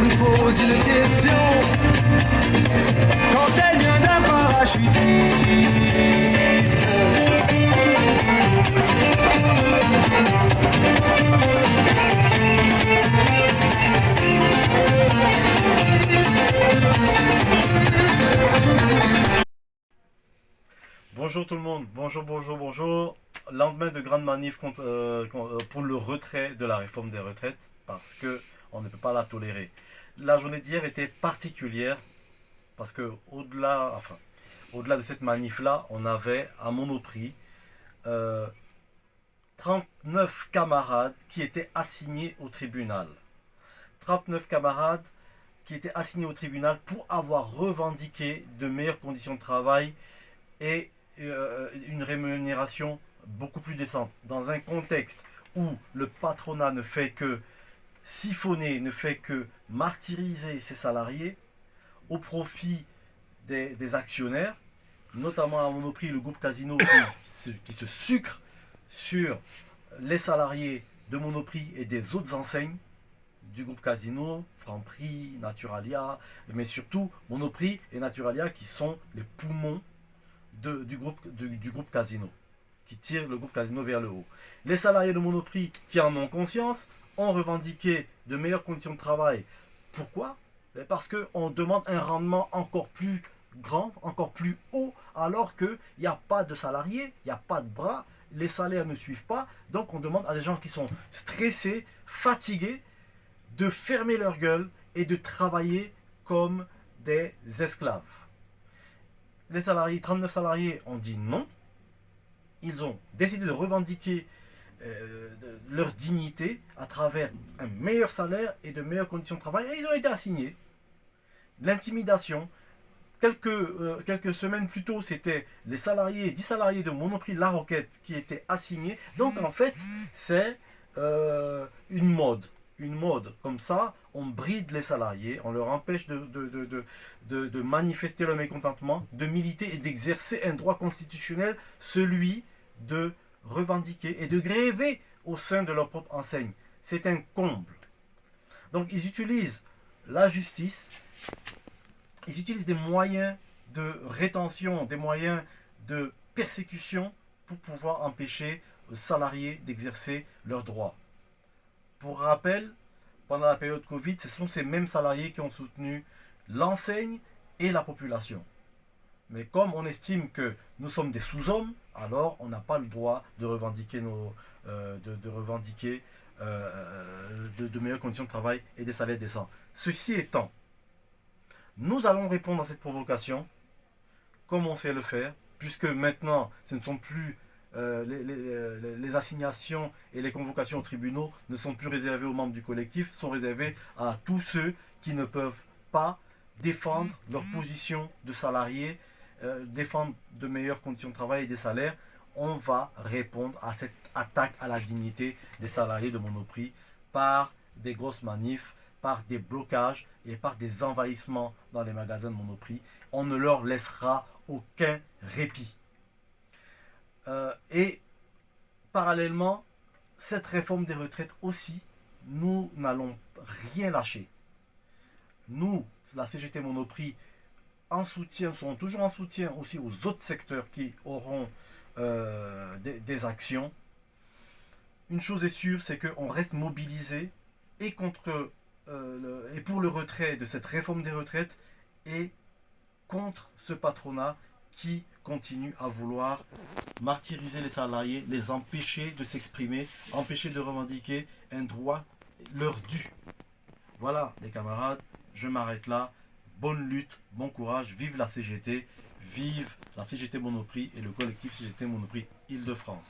lui pose une question quand elle vient d'un parachutiste. Bonjour tout le monde, bonjour. Lendemain de grande manif pour le retrait de la réforme des retraites, parce que on ne peut pas la tolérer. La journée d'hier était particulière, parce que au-delà de cette manif-là, on avait à Monoprix 39 camarades qui étaient assignés au tribunal. 39 camarades qui étaient assignés au tribunal pour avoir revendiqué de meilleures conditions de travail et une rémunération beaucoup plus décente. Dans un contexte où le patronat ne fait que siphonner, ne fait que martyriser ses salariés au profit des actionnaires, notamment à Monoprix, le groupe Casino qui se sucre sur les salariés de Monoprix et des autres enseignes du groupe Casino, Franprix, Naturalia, mais surtout Monoprix et Naturalia qui sont les poumons du groupe Casino, qui tire le groupe Casino vers le haut. Les salariés de Monoprix qui en ont conscience ont revendiqué de meilleures conditions de travail. Pourquoi? Parce qu'on demande un rendement encore plus grand, encore plus haut, alors qu'il n'y a pas de salariés, il n'y a pas de bras, les salaires ne suivent pas, donc on demande à des gens qui sont stressés, fatigués, de fermer leur gueule et de travailler comme des esclaves. Les salariés, 39 salariés ont dit non. Ils ont décidé de revendiquer leur dignité à travers un meilleur salaire et de meilleures conditions de travail. Et ils ont été assignés. L'intimidation. Quelques semaines plus tôt, c'était les salariés, 10 salariés de Monoprix La Roquette qui étaient assignés. Donc en fait, c'est une mode. Une mode. Comme ça, on bride les salariés, on leur empêche de manifester leur mécontentement, de militer et d'exercer un droit constitutionnel, celui de revendiquer et de gréver au sein de leur propre enseigne. C'est un comble. Donc ils utilisent la justice, ils utilisent des moyens de rétention, des moyens de persécution pour pouvoir empêcher aux salariés d'exercer leurs droits. Pour rappel, pendant la période Covid, ce sont ces mêmes salariés qui ont soutenu l'enseigne et la population. Mais comme on estime que nous sommes des sous-hommes, alors on n'a pas le droit de revendiquer de meilleures conditions de travail et des salaires décents. Ceci étant, nous allons répondre à cette provocation comme on sait le faire, puisque maintenant ce ne sont plus les assignations et les convocations aux tribunaux ne sont plus réservées aux membres du collectif, sont réservées à tous ceux qui ne peuvent pas défendre leur position de salariés, défendre de meilleures conditions de travail et des salaires. On va répondre à cette attaque à la dignité des salariés de Monoprix par des grosses manifs, par des blocages et par des envahissements dans les magasins de Monoprix. On ne leur laissera aucun répit. Et parallèlement, cette réforme des retraites aussi, nous n'allons rien lâcher. Nous, la CGT Monoprix, serons toujours en soutien aussi aux autres secteurs qui auront des actions. Une chose est sûre, c'est qu'on reste mobilisé et et pour le retrait de cette réforme des retraites et contre ce patronat qui continue à vouloir martyriser les salariés, les empêcher de s'exprimer, empêcher de revendiquer un droit leur dû. Voilà les camarades, je m'arrête là. Bonne lutte, bon courage, vive la CGT, vive la CGT Monoprix et le collectif CGT Monoprix Île-de-France.